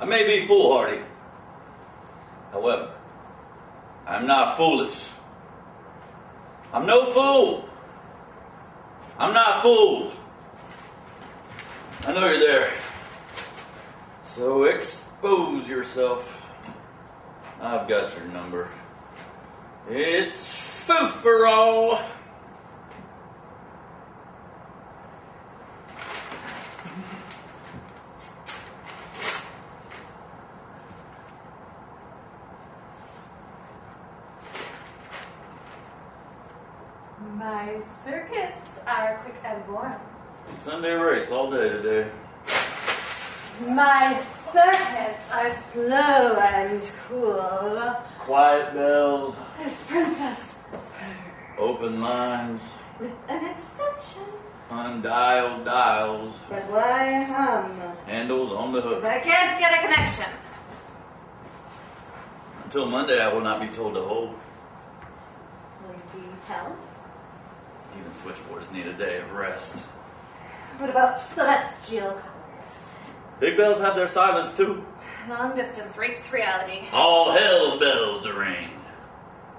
I may be foolhardy. However, I'm not foolish. I'm no fool. I'm not fooled. I know you're there. So expose yourself. I've got your number. It's foof for all. My circuits are quick and warm. Sunday race all day today. My circuits are slow and cool. Quiet bells. This princess. Open lines. With an extension. Undialed dials. But why hum? Handles on the hook. If I can't get a connection. Until Monday, I will not be told to hold. Will you be held? Even switchboards need a day of rest. What about celestial colors? Big bells have their silence too. Long distance reaches reality. All hell's bells to ring.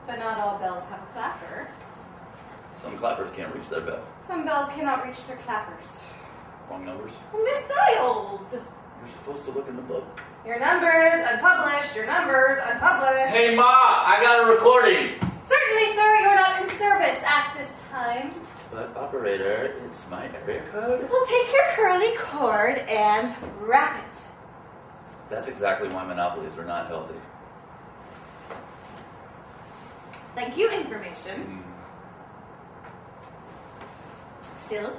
But not all bells have a clapper. Some clappers can't reach their bell. Some bells cannot reach their clappers. Wrong numbers. Misdialed. You're supposed to look in the book. Your numbers unpublished. Your numbers unpublished. Hey Ma, I got a recording. Certainly, sir, you're not in service at this time. But operator, it's my area code. We'll take your curly cord and wrap it. That's exactly why monopolies are not healthy. Thank you, information. Still,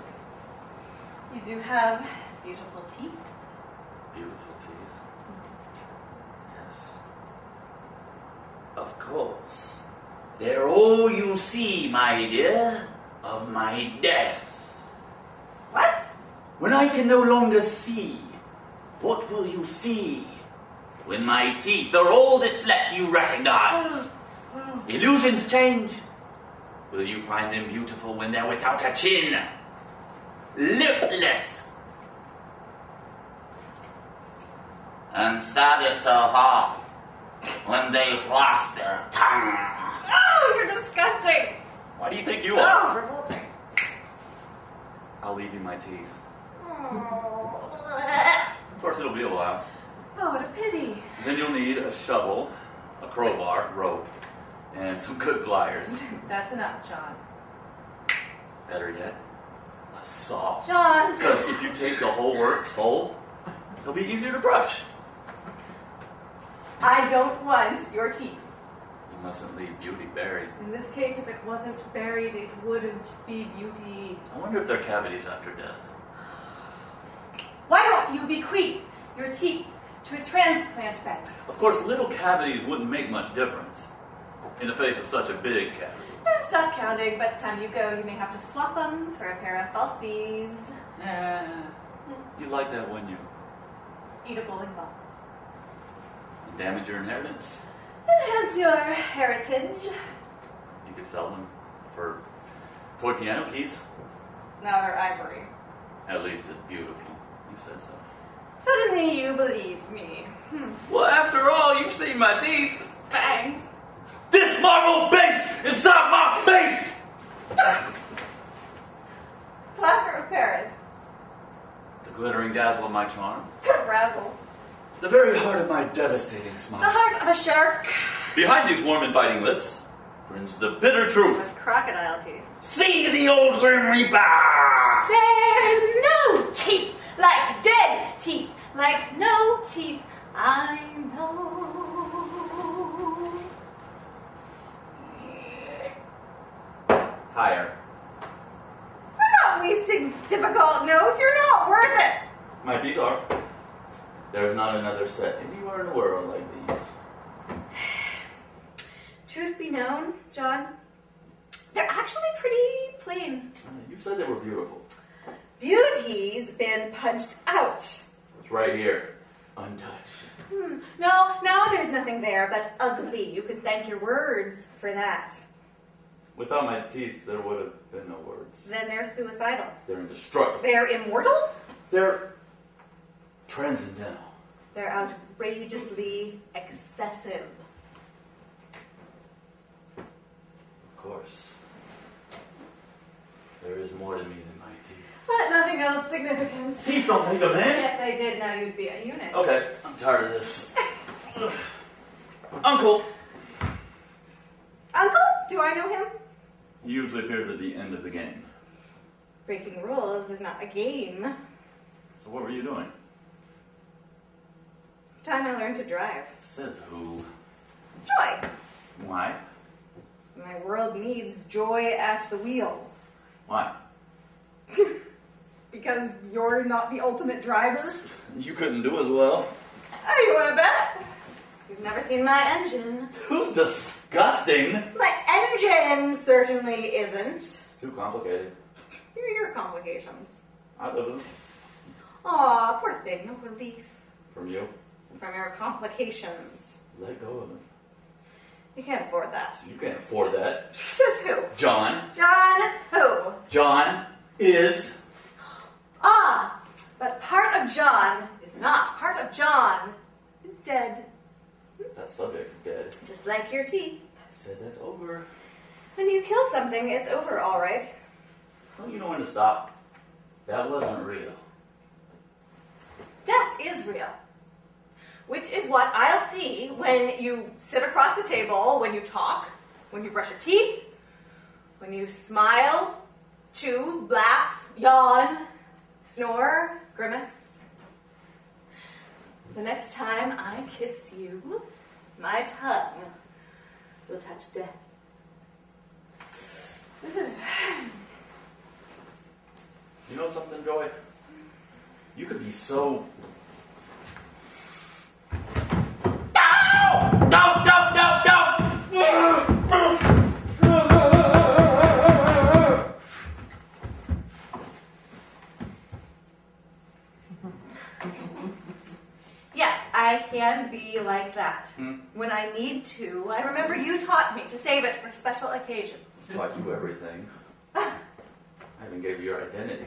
you do have beautiful teeth. Beautiful teeth. Yes. Of course. They're all you see, my dear, of my death. What? When I can no longer see, what will you see? When my teeth are all that's left you recognize. Illusions change. Will you find them beautiful when they're without a chin? Lipless. And saddest of all, when they've lost their tongue. Oh, you're disgusting. Why do you think you are? Oh, revolting. I'll leave you my teeth. Oh. Of course, it'll be a while. Oh, what a pity. Then you'll need a shovel, a crowbar, rope, and some good pliers. That's enough, John. Better yet, a saw. John! Because if you take the whole works whole, it'll be easier to brush. I don't want your teeth. You mustn't leave beauty buried. In this case, if it wasn't buried, it wouldn't be beauty. I wonder if there are cavities after death. Why don't you bequeath your teeth to a transplant bank? Of course, little cavities wouldn't make much difference in the face of such a big cavity. Yes, stop counting. By the time you go, you may have to swap them for a pair of falsies. You like that, wouldn't you? Eat a bowling ball. And damage your inheritance? Enhance your heritage. You could sell them for toy piano keys. Now they're ivory. At least it's beautiful. You said so. Suddenly you believe me. Well, after all, you've seen my teeth. Thanks. This marble base is not my face! Plaster of Paris. The glittering dazzle of my charm. Razzle. The very heart of my devastating smile. The heart of a shark. Behind these warm inviting lips grins the bitter truth. With crocodile teeth. See the old Grim Reaper! There's no teeth like dead teeth, like no teeth I know. Higher. We're not wasting difficult notes. You're not worth it. My teeth are. There's not another set anywhere in the world like these. Truth be known, John, they're actually pretty plain. You said they were beautiful. Beauty's been punched out. It's right here, untouched. No, now there's nothing there but ugly. You can thank your words for that. Without my teeth, there would have been no words. Then they're suicidal. They're indestructible. They're immortal? They're transcendental. They're outrageously excessive. Of course. There is more to me than my teeth. But nothing else significant. Teeth don't make a man. If they did, now you'd be a eunuch. Okay, I'm tired of this. Uncle! Uncle? Do I know him? He usually appears at the end of the game. Breaking rules is not a game. So what were you doing? Time I learned to drive. Says who? Joy. Why? My world needs joy at the wheel. Why? Because you're not the ultimate driver? You couldn't do as well. Oh, you want to bet? You've never seen my engine. Who's disgusting? My engine certainly isn't. It's too complicated. Here are your complications. I live with them. Aw, poor thing, no relief From you. from your complications. Let go of them. You can't afford that. You can't afford that. Says who? John. John who? John is... Ah, but part of John is not. Part of John is dead. That subject's dead. Just like your teeth. I said that's over. When you kill something, it's over, all right. Don't you know when to stop? That wasn't real. Death is real. Which is what I'll see when you sit across the table, when you talk, when you brush your teeth, when you smile, chew, laugh, yawn, snore, grimace. The next time I kiss you, my tongue will touch death. You know something, Joy? You could be so... No! No! No! No! Yes, I can be like that. When I need to. I remember you taught me to save it for special occasions. Taught you everything. I even gave you your identity.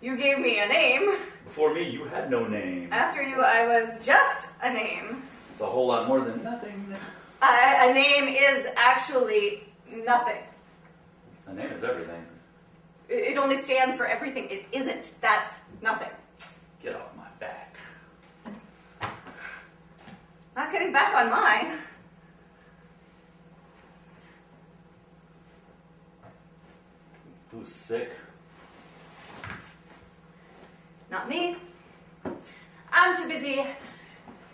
You gave me a name. Before me, you had no name. After you, I was just a name. It's a whole lot more than nothing. A name is actually nothing. A name is everything. It only stands for everything it isn't. That's nothing. Get off my back. Not getting back on mine. Who's sick? Not me. I'm too busy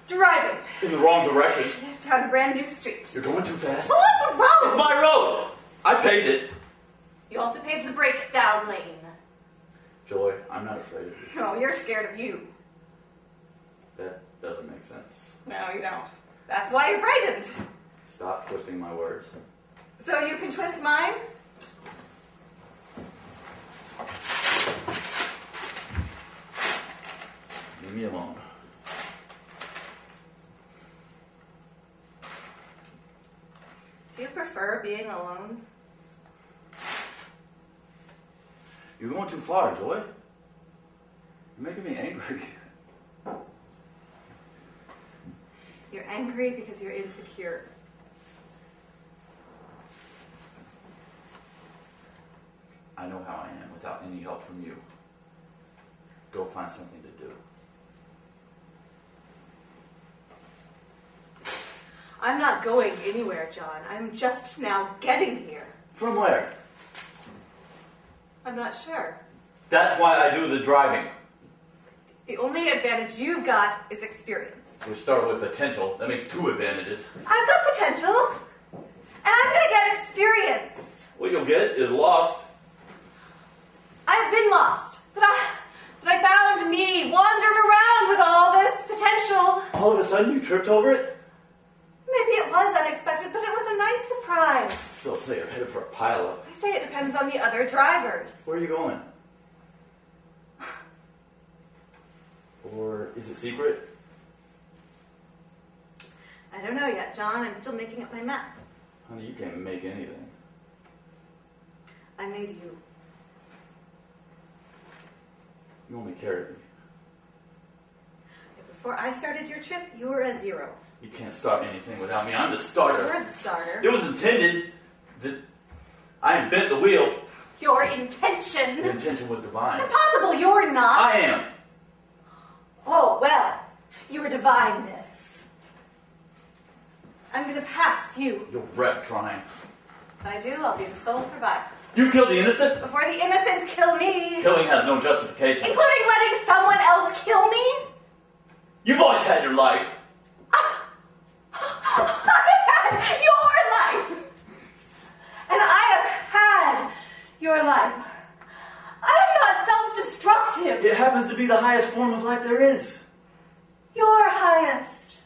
driving In the wrong direction. down a brand new street. You're going too fast. Well, what's the road? It's my road. I paved it. You also paved the breakdown lane. Joy, I'm not afraid of you. Oh, you're scared of you. That doesn't make sense. No, you don't. That's why you're frightened. Stop twisting my words. So you can twist mine? Leave me alone. Do you prefer being alone? You're going too far, Joy. You're making me angry. You're angry because you're insecure. I know how I am without any help from you. Go find something to do. I'm not going anywhere, John. I'm just now getting here. From where? I'm not sure. That's why I do the driving. The only advantage you've got is experience. We start with potential. That makes 2 advantages. I've got potential, and I'm going to get experience. What you'll get is lost. I've been lost, but I found me wandering around with all this potential. All of a sudden you tripped over it? Maybe it was unexpected, but it was a nice surprise. Still say you're headed for a pileup. I say it depends on the other drivers. Where are you going? Or is it secret? I don't know yet, John. I'm still making up my map. Honey, you can't make anything. I made you. You only carried me. Before I started your trip, you were a 0. You can't start anything without me. I'm the starter. You're the starter. It was intended that I invent the wheel. Your intention. The intention was divine. Impossible, you're not. I am. Oh, well, you're divineness. I'm going to pass you. You'll wreck trying. If I do, I'll be the sole survivor. You killed the innocent? Before the innocent kill me. Killing has no justification. Including letting someone else kill me? You've always had your life. I had your life. And I have had your life. I am not self-destructive. It happens to be the highest form of life there is. Your highest.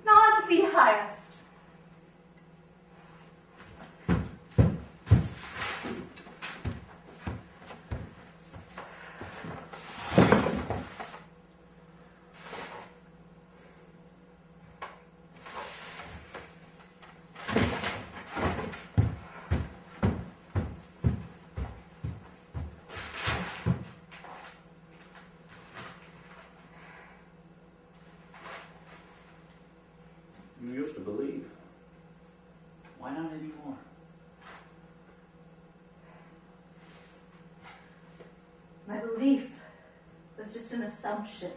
Not the highest. You used to believe. Why not anymore? My belief was just an assumption.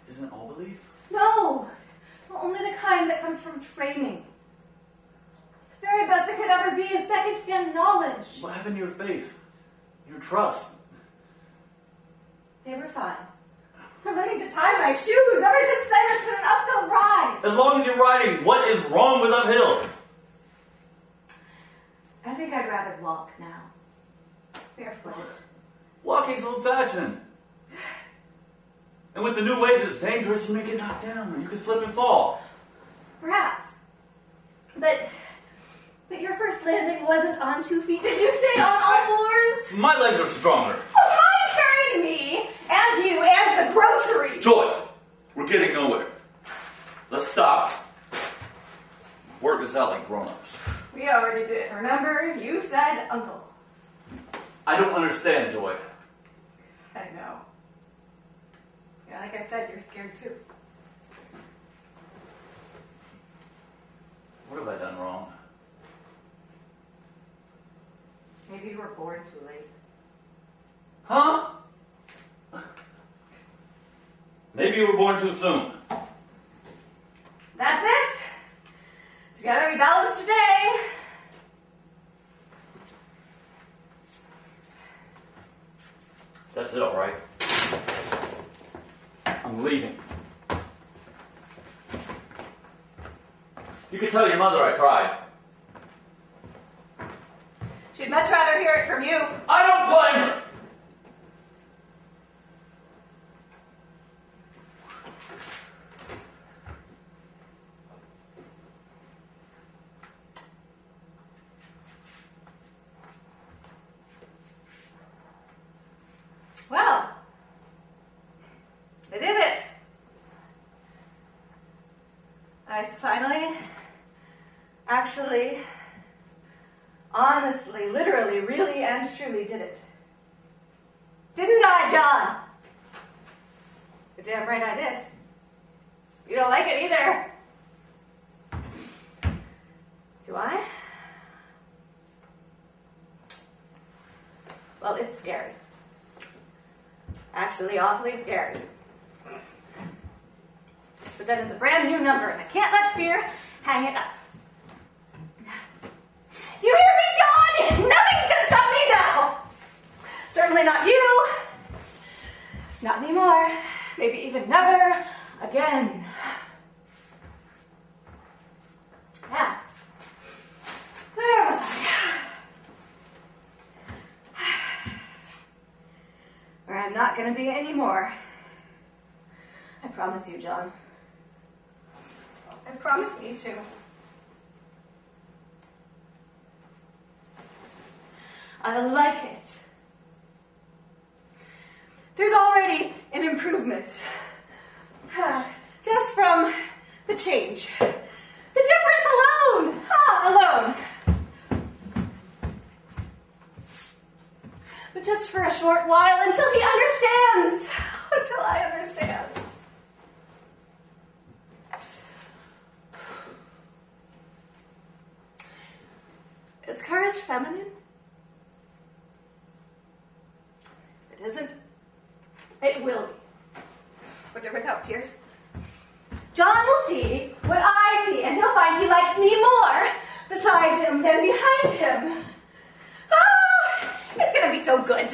Isn't all belief? No! Only the kind that comes from training. The very best it could ever be is second-hand knowledge. What happened to your faith? Your trust? They were fine. I'm learning to tie my shoes. Ever since then, it's been an uphill ride. As long as you're riding, what is wrong with uphill? I think I'd rather walk now. Barefooted. Walking's old-fashioned. And with the new ways, it's dangerous. You may get knocked down. You can slip and fall. Perhaps. But your first landing wasn't on 2 feet. Did you stay on all fours? My legs are stronger. Oh, mine carried me, and you, and the grocery. Joy, we're getting nowhere. Let's stop. Work this out like grown-ups. We already did. Remember, you said uncle. I don't understand, Joy. I know. Yeah, like I said, you're scared too. What have I done wrong? Maybe you were born too late. Huh? Maybe you were born too soon. That's it. Together we balance today. That's it, all right. I'm leaving. You can tell your mother I tried. She'd much rather hear it from you. I don't blame her! I finally, actually, honestly, literally, really and truly did it. Didn't I, John? You're damn right I did. You don't like it either. Do I? Well, it's scary. Actually, awfully scary. But then it's a brand new number, and I can't let fear hang it up. Do you hear me, John? Nothing's gonna stop me now. Certainly not you. Not anymore. Maybe even never again. Yeah. Where was I? Where I'm not gonna be anymore. I promise you, John. I promise me to. I like it. There's already an improvement. Just from the change. The difference alone. Alone. But just for a short while until he understands. Until I understand. Is courage feminine? It isn't. It will be. With or without tears. John will see what I see, and he'll find he likes me more beside him than behind him. It's gonna be so good.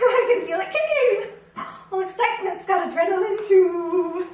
I can feel it kicking. Well, excitement's got adrenaline too.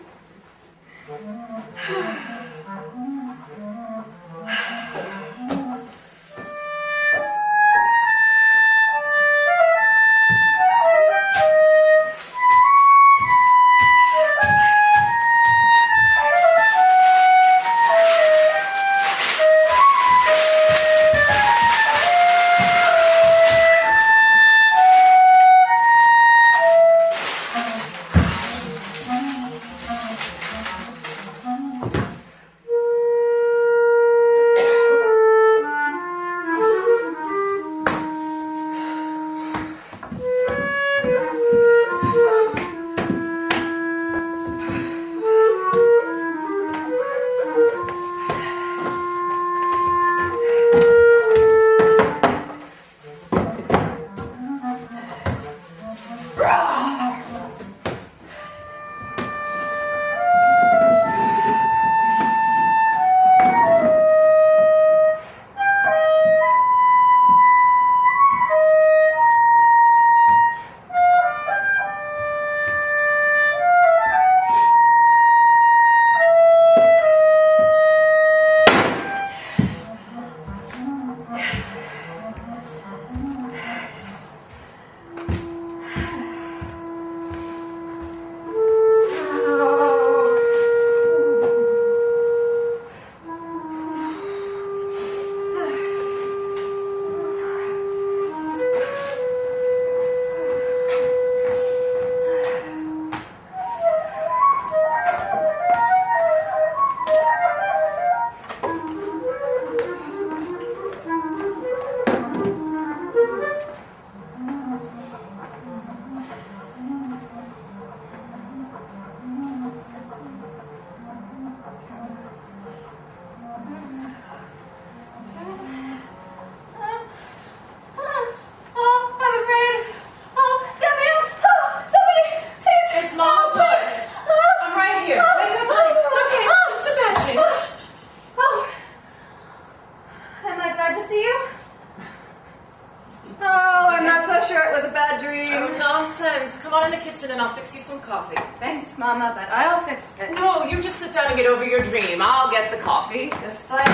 And I'll fix you some coffee. Thanks, Mama, but I'll fix it. No, you just sit down and get over your dream. I'll get the coffee. Just like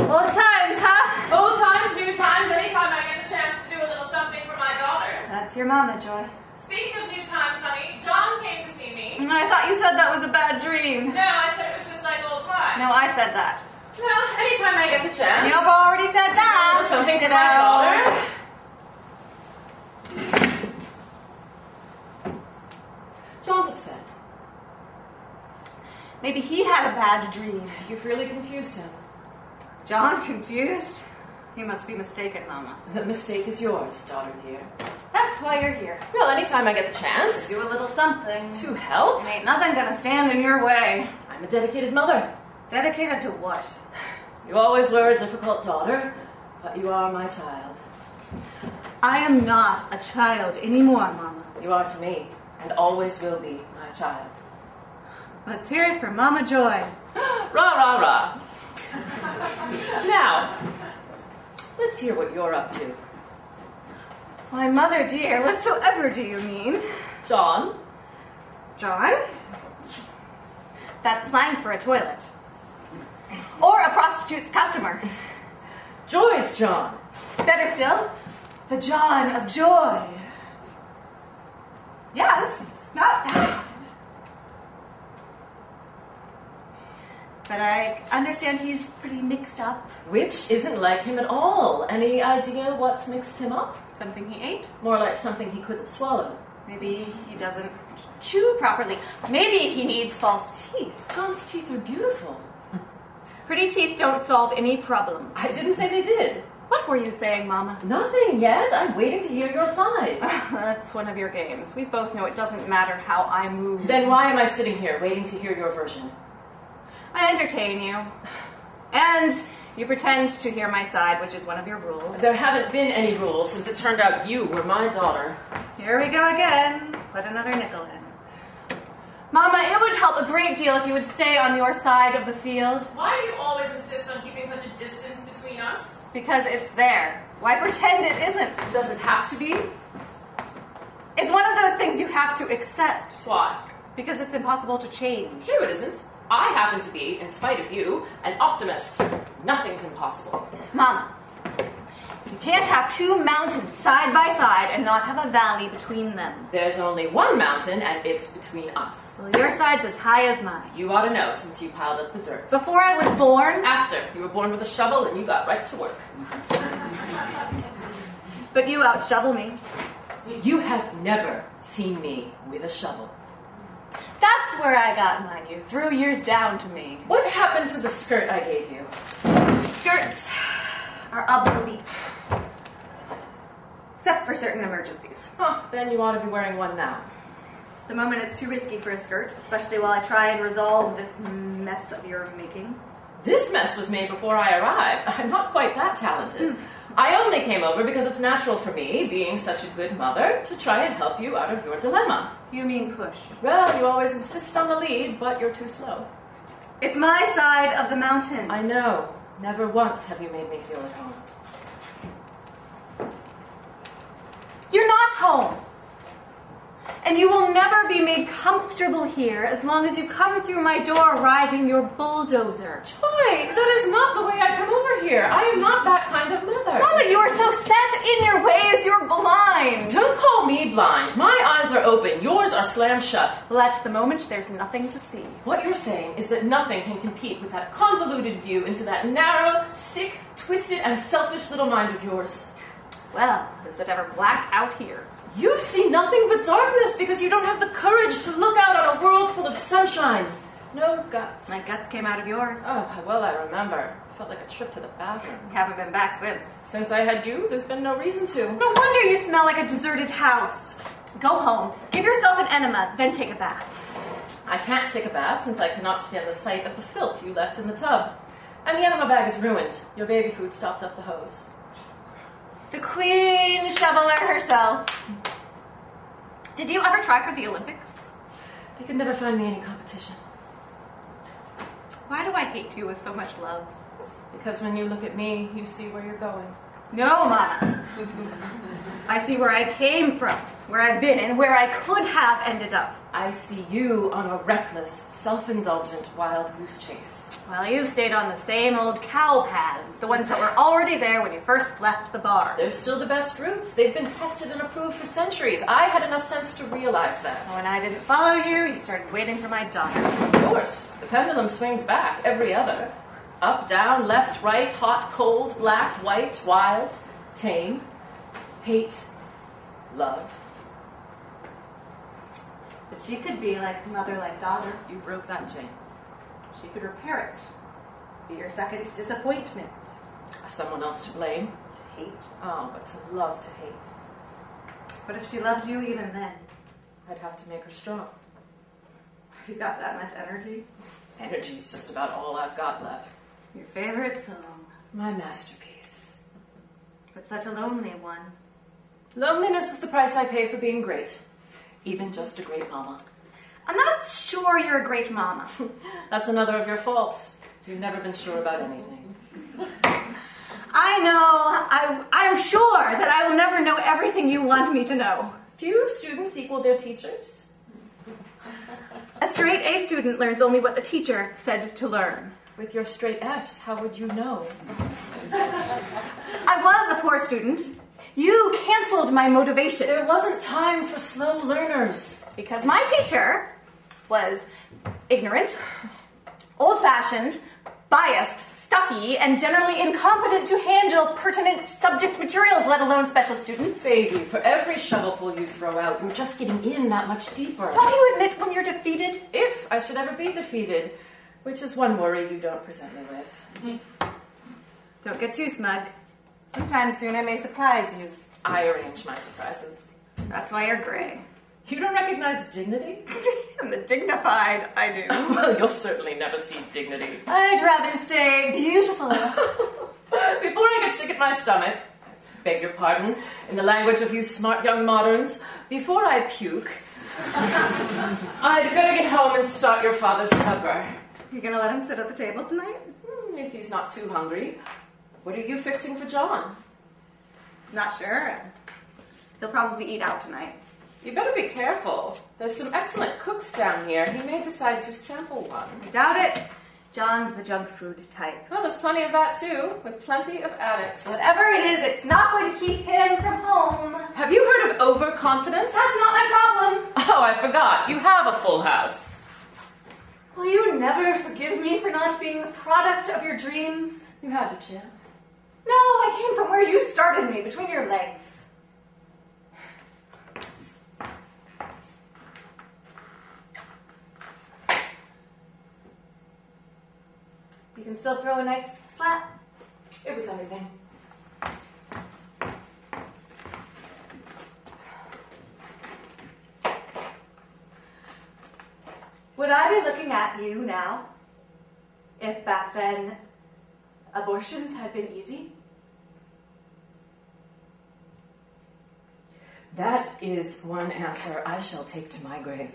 old times, huh? Old times, new times, anytime I get a chance to do a little something for my daughter. That's your Mama, Joy. Speaking of new times, honey, John came to see me. I thought you said that was a bad dream. No, I said it was just like old times. No, I said that. Well, anytime I get the chance. You've already said that. Something for my daughter. John bad dream. You've really confused him. John confused? You must be mistaken, Mama. The mistake is yours, daughter dear. That's why you're here. Well, anytime I get the chance. Do a little something. To help? And ain't nothing gonna stand in your way. I'm a dedicated mother. Dedicated to what? You always were a difficult daughter, but you are my child. I am not a child anymore, Mama. You are to me, and always will be my child. Let's hear it for Mama Joy. Rah, rah, rah. Now, let's hear what you're up to. Why, Mother dear, whatsoever do you mean? John? John? That's slang for a toilet. Or a prostitute's customer. Joy's John. Better still, the John of joy. Yes, not bad. But I understand he's pretty mixed up. Which isn't like him at all. Any idea what's mixed him up? Something he ate? More like something he couldn't swallow. Maybe he doesn't chew properly. Maybe he needs false teeth. John's teeth are beautiful. Pretty teeth don't solve any problem. I didn't say they did. What were you saying, Mama? Nothing yet. I'm waiting to hear your side. That's one of your games. We both know it doesn't matter how I move. Then why am I sitting here waiting to hear your version? I entertain you. And you pretend to hear my side, which is one of your rules. There haven't been any rules since it turned out you were my daughter. Here we go again. Put another nickel in. Mama, it would help a great deal if you would stay on your side of the field. Why do you always insist on keeping such a distance between us? Because it's there. Why pretend it isn't? Does it have to be? It's one of those things you have to accept. Why? Because it's impossible to change. No, it isn't. I happen to be, in spite of you, an optimist. Nothing's impossible. Mama, you can't have two mountains side by side and not have a valley between them. There's only one mountain, and it's between us. Well, your side's as high as mine. You ought to know, since you piled up the dirt. Before I was born... After. You were born with a shovel, and you got right to work. But you out-shovel me. You have never seen me with a shovel. That's where I got mine. You threw yours down to me. What happened to the skirt I gave you? Skirts are obsolete. Except for certain emergencies. Huh, then you ought to be wearing one now. The moment it's too risky for a skirt, especially while I try and resolve this mess of your making. This mess was made before I arrived. I'm not quite that talented. I only came over because it's natural for me, being such a good mother, to try and help you out of your dilemma. You mean push. Well, you always insist on the lead, but you're too slow. It's my side of the mountain. I know. Never once have you made me feel at home. You're not home. And you will never be made comfortable here as long as you come through my door riding your bulldozer. Joy, that is not the way I come over here. I am not that kind of mother. Mama, you are so set in your ways, you're blind. Don't call me blind. My eyes are open. Yours are slammed shut. Well, at the moment, there's nothing to see. What you're saying is that nothing can compete with that convoluted view into that narrow, sick, twisted, and selfish little mind of yours. Well, is it ever black out here? You see nothing but darkness because you don't have the courage to look out on a world full of sunshine. No guts. My guts came out of yours. Oh, well, I remember. It felt like a trip to the bathroom. You haven't been back since. Since I had you, there's been no reason to. No wonder you smell like a deserted house. Go home, give yourself an enema, then take a bath. I can't take a bath since I cannot stand the sight of the filth you left in the tub. And the enema bag is ruined. Your baby food stopped up the hose. The queen shoveler herself. Did you ever try for the Olympics? They could never find me any competition. Why do I hate you with so much love? Because when you look at me, you see where you're going. No, Mama. I see where I came from, where I've been, and where I could have ended up. I see you on a reckless, self-indulgent wild goose chase. Well, you've stayed on the same old cow paths, the ones that were already there when you first left the bar. They're still the best routes. They've been tested and approved for centuries. I had enough sense to realize that. When I didn't follow you, you started waiting for my daughter. Of course. The pendulum swings back, every other. Up, down, left, right, hot, cold, black, white, wild, tame, hate, love. But she could be like mother, like daughter. You broke that chain. She could repair it. Be your second disappointment. Someone else to blame. To hate. Oh, but to love to hate. What if she loved you even then? I'd have to make her strong. Have you got that much energy? Energy's just about all I've got left. Your favorite song. My masterpiece. But such a lonely one. Loneliness is the price I pay for being great. Even just a great mama. I'm not sure you're a great mama. That's another of your faults. You've never been sure about anything. I know. I'm sure that I will never know everything you want me to know. Few students equal their teachers. A straight A student learns only what the teacher said to learn. With your straight Fs, how would you know? I was a poor student. You canceled my motivation. There wasn't time for slow learners. Because my teacher was ignorant, old-fashioned, biased, stucky, and generally incompetent to handle pertinent subject materials, let alone special students. Baby, for every shovelful you throw out, you're just getting in that much deeper. Don't you admit when you're defeated? If I should ever be defeated, which is one worry you don't present me with. Don't get too smug. Sometime soon I may surprise you. I arrange my surprises. That's why you're gray. You don't recognize dignity? I'm the dignified, I do. Well, you'll certainly never see dignity. I'd rather stay beautiful. Before I get sick at my stomach, beg your pardon, in the language of you smart young moderns, before I puke, I'd better get home and start your father's supper. You gonna let him sit at the table tonight? If he's not too hungry. What are you fixing for John? Not sure. He'll probably eat out tonight. You better be careful. There's some excellent cooks down here. He may decide to sample one. I doubt it. John's the junk food type. Well, there's plenty of that too, with plenty of addicts. Whatever it is, it's not going to keep him from home. Have you heard of overconfidence? That's not my problem. Oh, I forgot. You have a full house. Will you never forgive me for not being the product of your dreams? You had your chance. No, I came from where you started me, between your legs. You can still throw a nice slap. It was everything. Would I be looking at you now if back then abortions had been easy? That is one answer I shall take to my grave.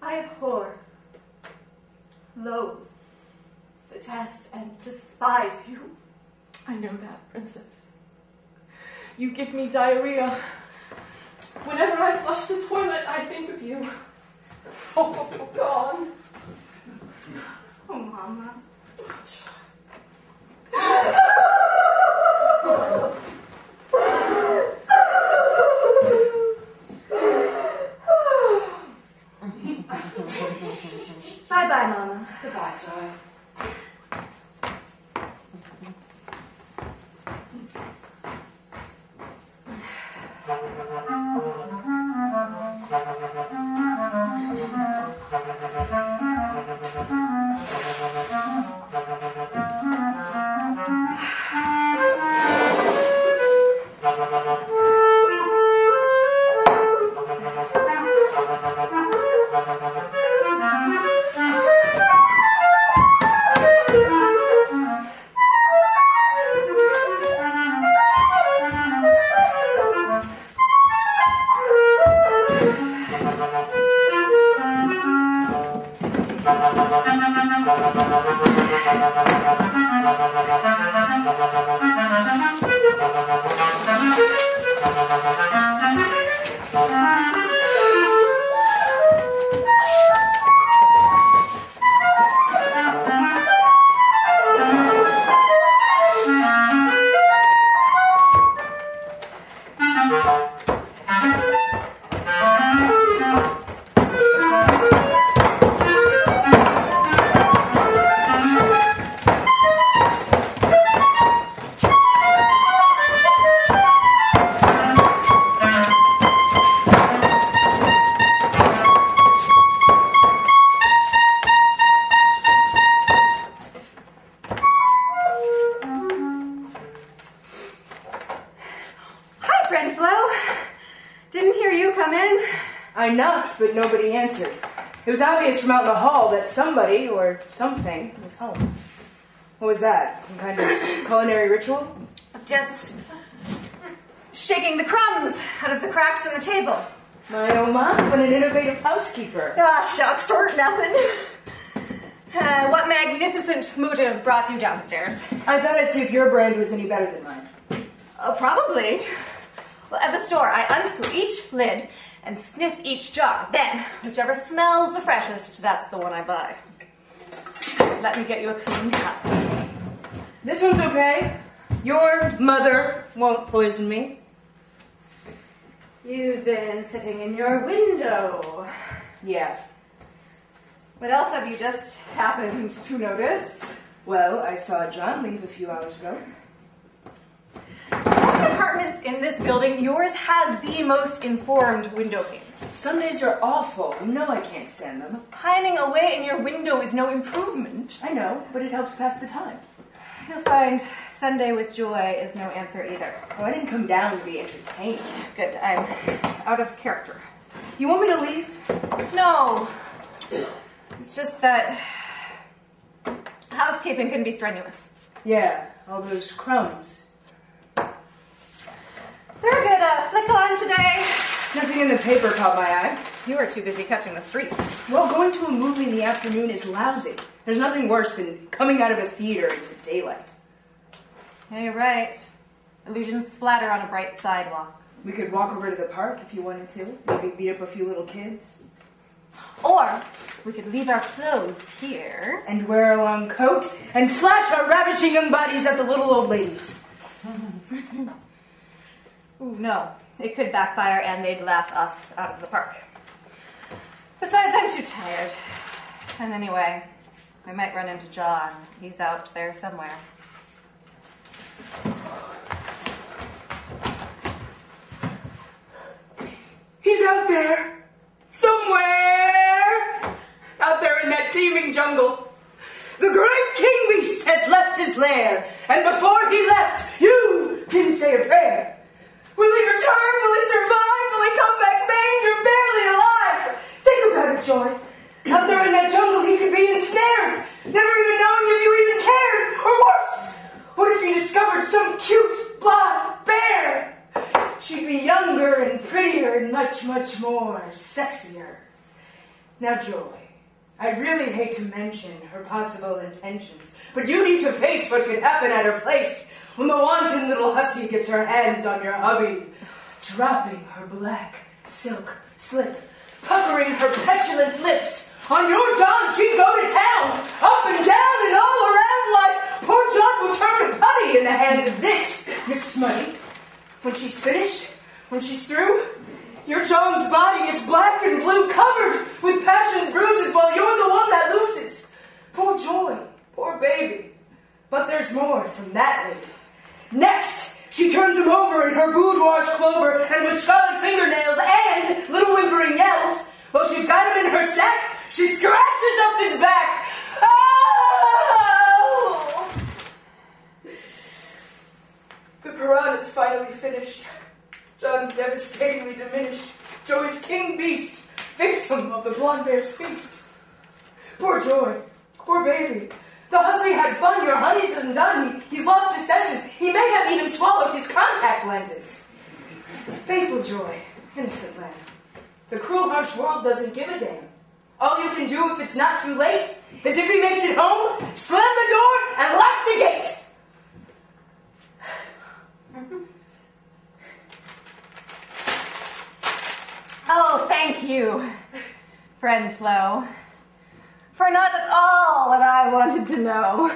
I abhor, loathe, detest, and despise you. I know that, Princess. You give me diarrhea. Whenever I flush the toilet, I think of you. Oh, God. Oh, Mama. Bye-bye, Mama. Goodbye, Joy. knocked, but nobody answered. It was obvious from out in the hall that somebody, or something, was home. What was that? Some kind of culinary ritual? Just shaking the crumbs out of the cracks in the table. My oh my, what an innovative housekeeper. Ah, shucks, or nothing. What magnificent motive brought you downstairs? I thought I'd see if your brand was any better than mine. Oh, probably. Well, at the store, I unscrew each lid and sniff each jar. Then, whichever smells the freshest, that's the one I buy. Let me get you a clean cup. This one's okay. Your mother won't poison me. You've been sitting in your window. Yeah. What else have you just happened to notice? Well, I saw John leave a few hours ago. Of the apartments in this building, yours has the most informed window panes. Sundays are awful. You know I can't stand them. Pining away in your window is no improvement. I know, but it helps pass the time. You'll find Sunday with joy is no answer either. Oh, I didn't come down to be entertained. Good, I'm out of character. You want me to leave? No. It's just that housekeeping can be strenuous. Yeah, all those crumbs. They're a good flick on today. Nothing in the paper caught my eye. You were too busy catching the streets. Well, going to a movie in the afternoon is lousy. There's nothing worse than coming out of a theater into daylight. Yeah, you're right. Illusions splatter on a bright sidewalk. We could walk over to the park if you wanted to. Maybe beat up a few little kids. Or we could leave our clothes here. And wear a long coat and flash our ravishing young bodies at the little old ladies. Ooh, no. It could backfire and they'd laugh us out of the park. Besides, I'm too tired. And anyway, we might run into John. He's out there somewhere. He's out there. Somewhere. Out there in that teeming jungle. The great king beast has left his lair. And before he left, you didn't say a prayer. Will he return? Will he survive? Will he come back maimed or barely alive? Think about it, Joy. Out there in that jungle, he could be ensnared, never even knowing if you even cared. Or worse, what if you discovered some cute, blonde bear? She'd be younger and prettier and much, much more sexier. Now, Joy, I really hate to mention her possible intentions, but you need to face what could happen at her place when the wanton little hussy gets her hands on your hubby, dropping her black silk slip, puckering her petulant lips. On your John, she'd go to town, up and down and all around like poor John would turn to putty in the hands of this Miss Smutty. When she's finished, when she's through, your John's body is black and blue, covered with passion's bruises, while you're the one that loses. Poor Joy, poor baby. But there's more from that lady. Next, she turns him over in her boudoir clover and with scarlet fingernails and little whimpering yells. While she's got him in her sack, she scratches up his back. Oh! The piranha's finally finished. John's devastatingly diminished. Joy's king beast, victim of the blonde bear's feast. Poor Joy, poor baby. The hussy had fun, your honey's undone. He's lost his senses. He may have even swallowed his contact lenses. Faithful Joy, innocent lamb. The cruel, harsh world doesn't give a damn. All you can do if it's not too late is if he makes it home, slam the door and lock the gate. Oh, thank you, friend Flo, for not at all what I wanted to know.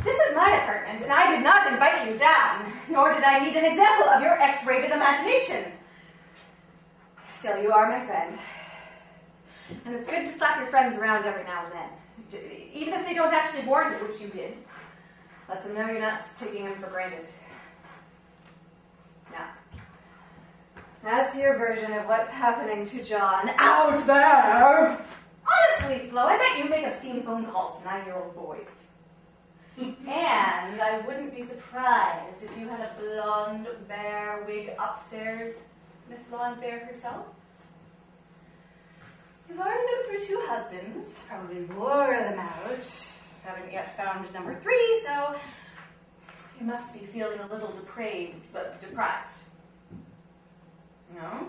This is my apartment, and I did not invite you down, nor did I need an example of your X-rated imagination. Still, you are my friend. And it's good to slap your friends around every now and then. Even if they don't actually warrant it, which you did. Let them know you're not taking them for granted. Now, As to your version of what's happening to John out there, honestly, Flo, I bet you make obscene phone calls to 9-year-old boys. And I wouldn't be surprised if you had a blonde bear wig upstairs, Miss Blonde Bear herself. You've already been through 2 husbands, probably wore them out. Haven't yet found number 3, so you must be feeling a little depraved, but deprived. No?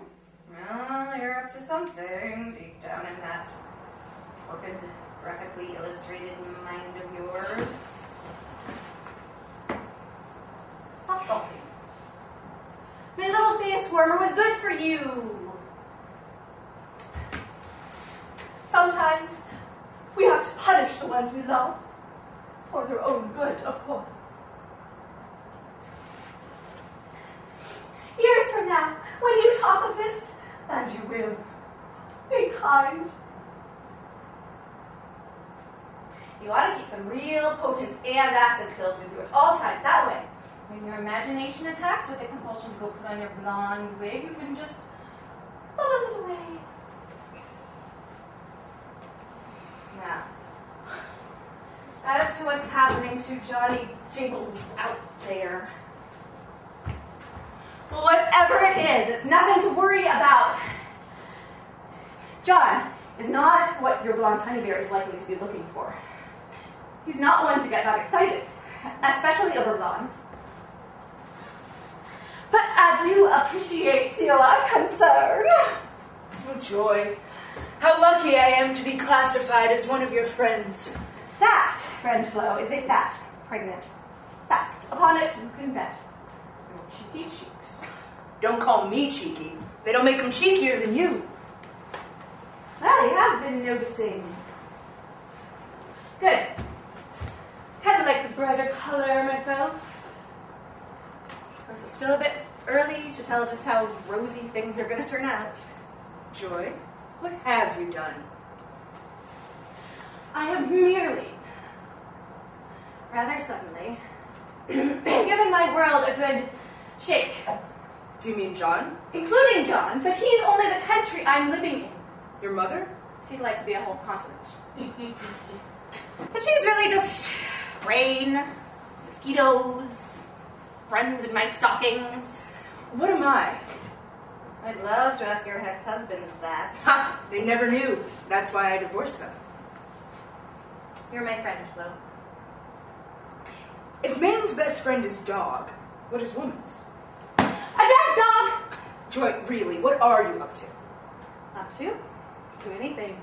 Well, you're up to something deep down in that torpid, graphically illustrated mind of yours. Stop sulking. My little face warmer was good for you. Sometimes we have to punish the ones we love. For their own good, of course. Years from now, when you talk of this, and you will, be kind. You ought to keep some real potent and acid pills with you at all times. That way, when your imagination attacks with the compulsion to go put on your blonde wig, you can just bubble it away. Now, as to what's happening to Johnny Jingles out there. Well, whatever it is, it's nothing to worry about. John is not what your blonde honey bear is likely to be looking for. He's not one to get that excited, especially over blondes. But I do appreciate your concern. Oh, joy. How lucky I am to be classified as one of your friends. That, friend Flo, is a fat, pregnant fact. Upon it, you can bet your cheeky cheeks. Don't call me cheeky. They don't make them cheekier than you. Well, you have been noticing. Good. Kind of like the brighter color myself. Of course, it's still a bit early to tell just how rosy things are going to turn out. Joy, what have you done? I have merely, rather suddenly, given my world a good shake. Do you mean John? Including John, but he's only the country I'm living in. Your mother? She'd like to be a whole continent. But she's really just rain, mosquitoes, friends in my stockings. What am I? I'd love to ask your ex-husbands that. Ha! They never knew. That's why I divorced them. You're my friend, Flo. If man's best friend is dog, what is woman's? A dead dog! Joy, really, what are you up to? Up to? To anything.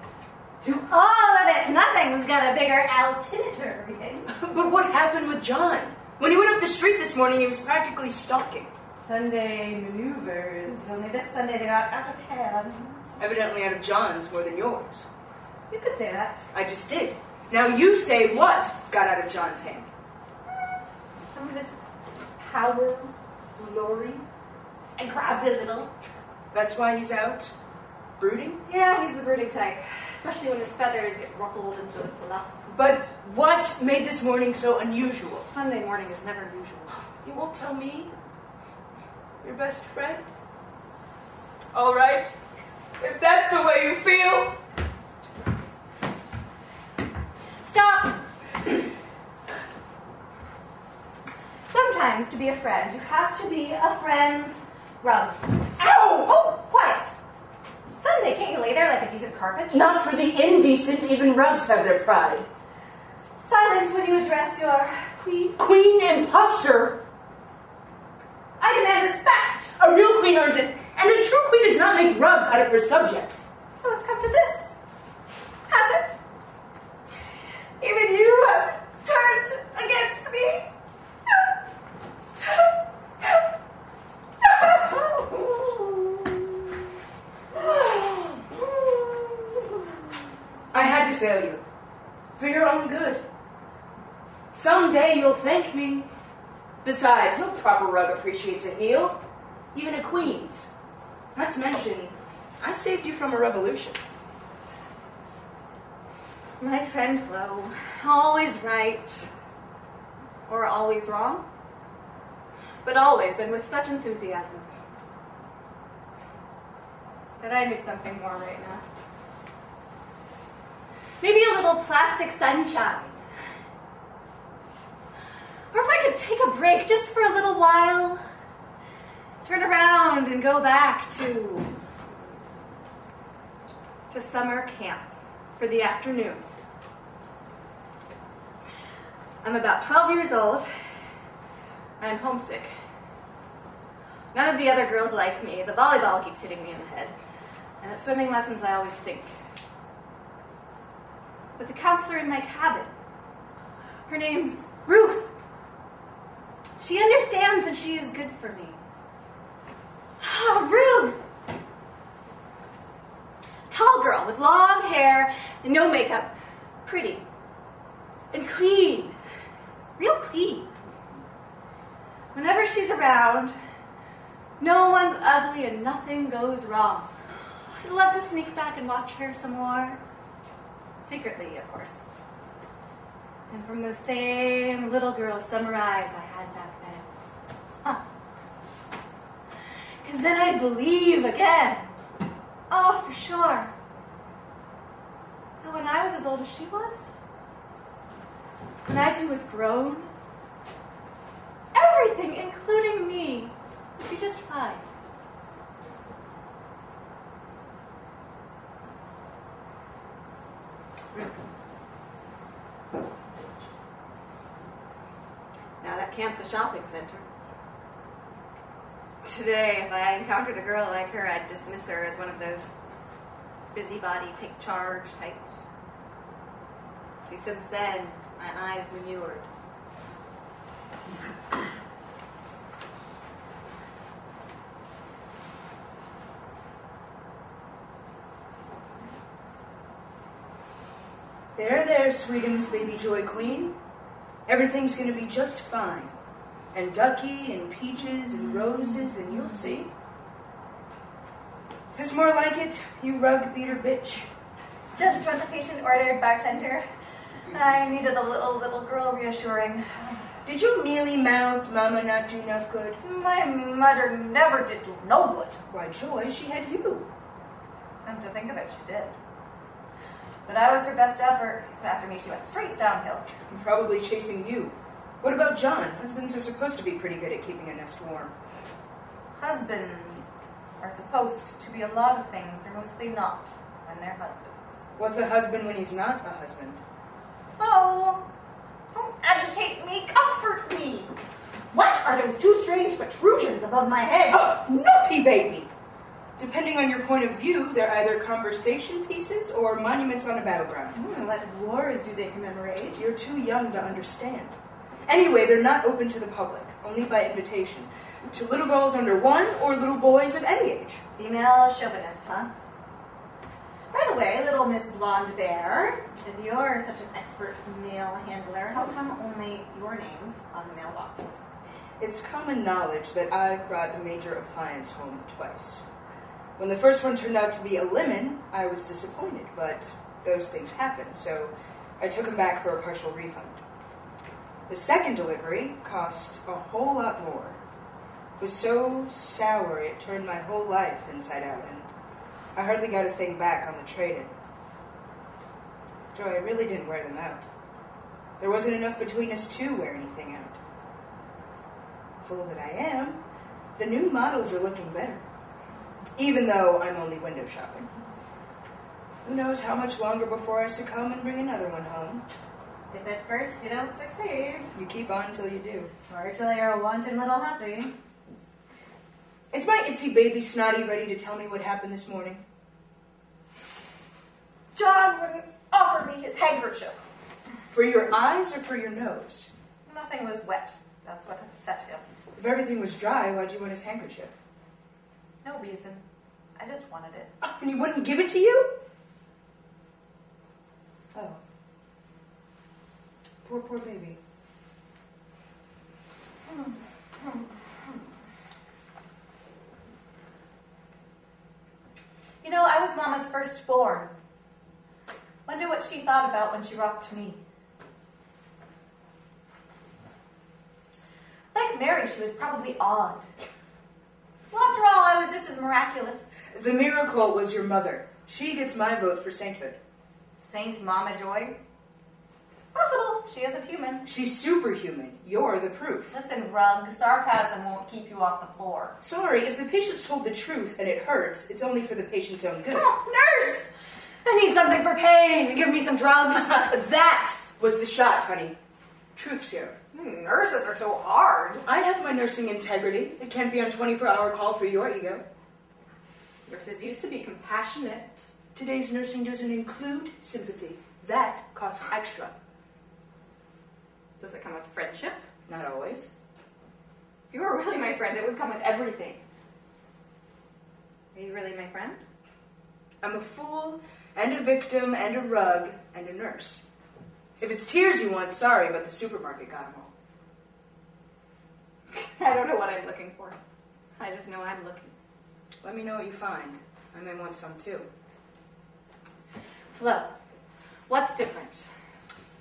To all of it. Nothing's got a bigger itinerary. But what happened with John? When he went up the street this morning, he was practically stalking. Sunday maneuvers. Only this Sunday they got out of hand. Evidently out of John's more than yours. You could say that. I just did. Now you say what got out of John's hand? Some of his power, glory. I grabbed a little. That's why he's out? Brooding? Yeah, he's the brooding type. Especially when his feathers get ruffled and sort of fluff. But what made this morning so unusual? Sunday morning is never usual. You won't tell me? Your best friend? All right. If that's the way you feel. Stop! Sometimes to be a friend, you have to be a friend's rub. Ow! Oh, quiet! Sunday, can't you lay there like a decent carpet? Not for the indecent, even rugs have their pride. Silence when you address your queen. Queen imposter? I demand respect! A real queen earns it, and a true queen does not make rugs out of her subjects. So it's come to this. Has it? Even you have turned against me. I had to fail you. For your own good. Someday you'll thank me. Besides, no proper rug appreciates a heel. Even a queen's. Not to mention, I saved you from a revolution. My friend Flo, always right. Or always wrong. But always, and with such enthusiasm. But I need something more right now. Maybe a little plastic sunshine. Or if I could take a break just for a little while. Turn around and go back to summer camp for the afternoon. I'm about 12 years old. I'm homesick. None of the other girls like me. The volleyball keeps hitting me in the head. And at swimming lessons, I always sink. But the counselor in my cabin, her name's Ruth. She understands and she is good for me. Ah, Ruth! Tall girl with long hair and no makeup. Pretty. And clean. Real clean. Whenever she's around, no one's ugly and nothing goes wrong. I'd love to sneak back and watch her some more. Secretly, of course. And from those same little girl summer eyes I had back then. Huh. Because then I'd believe again. Oh, for sure. Now, when I was as old as she was, when I too was grown, everything, including me, would be just fine. Now that camp's a shopping center. Today, if I encountered a girl like her, I'd dismiss her as one of those busybody, take charge types. See, since then, my eyes manured. There, Sweetums, baby joy queen. Everything's gonna be just fine. And Ducky and Peaches and Roses, and you'll see. Is this more like it, you rug beater bitch? Just what the patient ordered, bartender. I needed a little girl reassuring. Did you mealy-mouth Mama not do enough good? My mother never did do no good. Why, Joy, she had you. Come to think of it, she did. But I was her best effort. After me, she went straight downhill. I'm probably chasing you. What about John? Husbands are supposed to be pretty good at keeping a nest warm. Husbands are supposed to be a lot of things. They're mostly not when they're husbands. What's a husband when he's not a husband? Oh, don't agitate me. Comfort me. What are those two strange protrusions above my head? Oh, naughty baby! Depending on your point of view, they're either conversation pieces or monuments on a battleground. What wars do they commemorate? You're too young to understand. Anyway, they're not open to the public, only by invitation. To little girls under 1 or little boys of any age. Female chauvinist, huh? By the way, little Miss Blonde Bear, if you're such an expert mail handler, how come only your name's on the mailbox? It's common knowledge that I've brought a major appliance home twice. When the first one turned out to be a lemon, I was disappointed, but those things happen, so I took him back for a partial refund. The second delivery cost a whole lot more. It was so sour it turned my whole life inside out, and I hardly got a thing back on the trade-in. Joy, I really didn't wear them out. There wasn't enough between us to wear anything out. Fool that I am, the new models are looking better. Even though I'm only window shopping. Who knows how much longer before I succumb and bring another one home. If at first you don't succeed. You keep on till you do. Or till you're a wanton little hussy. Is my itsy baby Snotty ready to tell me what happened this morning? John wouldn't offer me his handkerchief. For your eyes or for your nose? Nothing was wet. That's what upset him. If everything was dry, why'd you want his handkerchief? No reason. I just wanted it. Oh, and he wouldn't give it to you? Oh. Poor baby. You know, I was Mama's firstborn. Wonder what she thought about when she rocked me. Like Mary, she was probably odd. Well, after all, I was just as miraculous. The miracle was your mother. She gets my vote for sainthood. Saint Mama Joy? Possible. She isn't human. She's superhuman. You're the proof. Listen, Rug, sarcasm won't keep you off the floor. Sorry, if the patient's told the truth and it hurts, it's only for the patient's own good. Oh, nurse! I need something for pain. Give me some drugs. That was the shot, honey. Truth serum. Nurses are so hard. I have my nursing integrity. It can't be on 24-hour call for your ego. Nurses used to be compassionate. Today's nursing doesn't include sympathy. That costs extra. Does it come with friendship? Not always. If you were really my friend, it would come with everything. Are you really my friend? I'm a fool, and a victim, and a rug, and a nurse. If it's tears you want, sorry, but the supermarket got them all. I don't know what I'm looking for. I just know I'm looking. Let me know what you find. I may want some too. Flo, what's different?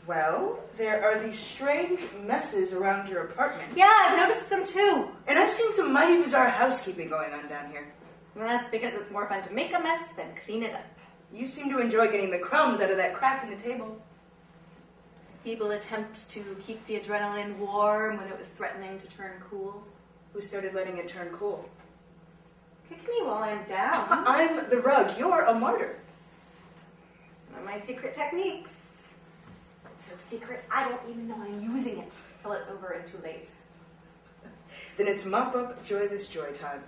Well, there are these strange messes around your apartment. Yeah, I've noticed them too. And I've seen some mighty bizarre housekeeping going on down here. Well, that's because it's more fun to make a mess than clean it up. You seem to enjoy getting the crumbs out of that crack in the table. Feeble attempt to keep the adrenaline warm when it was threatening to turn cool. Who started letting it turn cool? Kick me while I'm down. I'm the rug. You're a martyr. One of my secret techniques. So secret, I don't even know I'm using it till it's over and too late. Then it's mop-up, joyless joy time.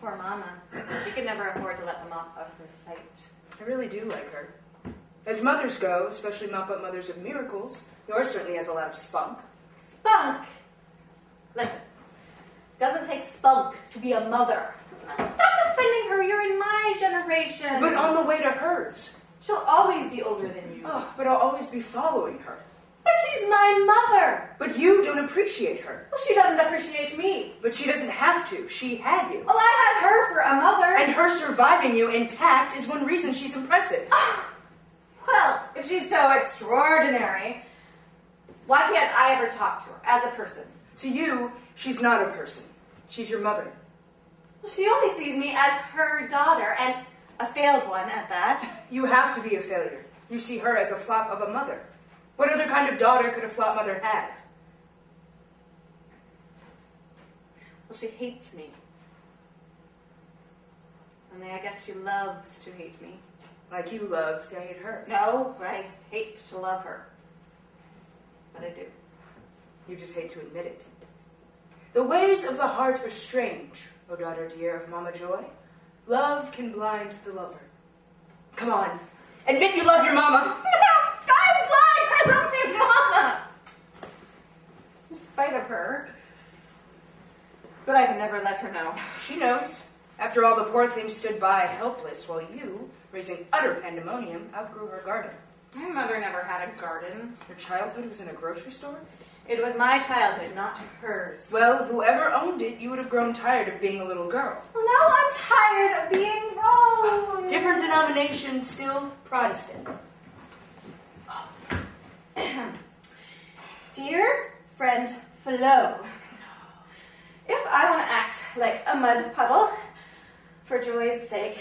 Poor Mama. She could never afford to let the mop out of her sight. I really do like her. As mothers go, especially mop-up mothers of miracles, yours certainly has a lot of spunk. Spunk? Listen, doesn't take spunk to be a mother. Stop defending her, you're in my generation. But on the way to hers. She'll always be older than you. Oh, but I'll always be following her. But she's my mother. But you don't appreciate her. Well, she doesn't appreciate me. But she doesn't have to. She had you. Well, I had her for a mother. And her surviving you intact is one reason she's impressive. Well, if she's so extraordinary, why can't I ever talk to her as a person? To you, she's not a person. She's your mother. Well, she only sees me as her daughter, and a failed one at that. You have to be a failure. You see her as a flop of a mother. What other kind of daughter could a flop mother have? Well, she hates me. Only I guess she loves to hate me. Like you love to hate her. No, I hate to love her. But I do. You just hate to admit it. The ways of the heart are strange, O daughter dear of Mama Joy. Love can blind the lover. Come on, admit you love your mama. I'm blind! I love my mama! In spite of her. But I can never let her know. She knows. After all, the poor thing stood by helpless while you, raising utter pandemonium, outgrew her garden. My mother never had a garden. Your childhood was in a grocery store? It was my childhood, not hers. Well, whoever owned it, you would have grown tired of being a little girl. Well, now I'm tired of being wrong. Different denomination, still Protestant. Dear friend Flo, if I want to act like a mud puddle, for joy's sake,